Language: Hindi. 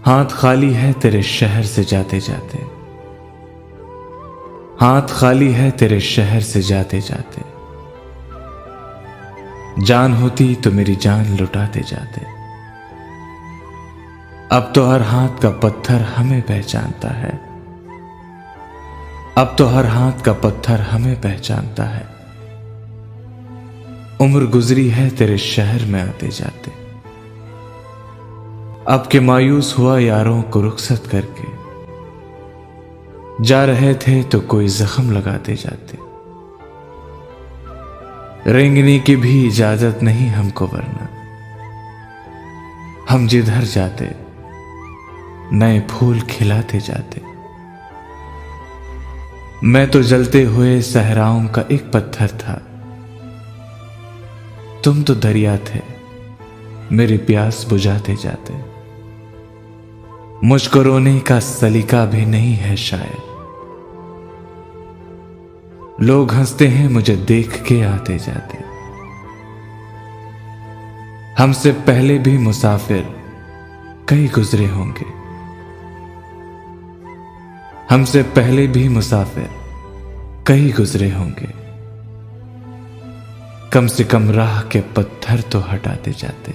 हाथ खाली है तेरे शहर से जाते जाते, हाथ खाली है तेरे शहर से जाते जाते। जान होती तो मेरी जान लुटाते जाते। अब तो हर हाथ का पत्थर हमें पहचानता है, अब तो हर हाथ का पत्थर हमें पहचानता है। उम्र गुजरी है तेरे शहर में आते जाते, अब के मायूस हुआ यारों को रुखसत करके। जा रहे थे तो कोई जख्म लगाते जाते, रेंगने की भी इजाजत नहीं हमको, वरना हम जिधर जाते नए फूल खिलाते जाते। मैं तो जलते हुए सहराओं का एक पत्थर था, तुम तो दरिया थे मेरी प्यास बुझाते जाते। मुझको रोने का सलीका भी नहीं है शायद, लोग हंसते हैं मुझे देख के आते जाते। हमसे पहले भी मुसाफिर कई गुजरे होंगे, हमसे पहले भी मुसाफिर कई गुजरे होंगे। कम से कम राह के पत्थर तो हटाते जाते।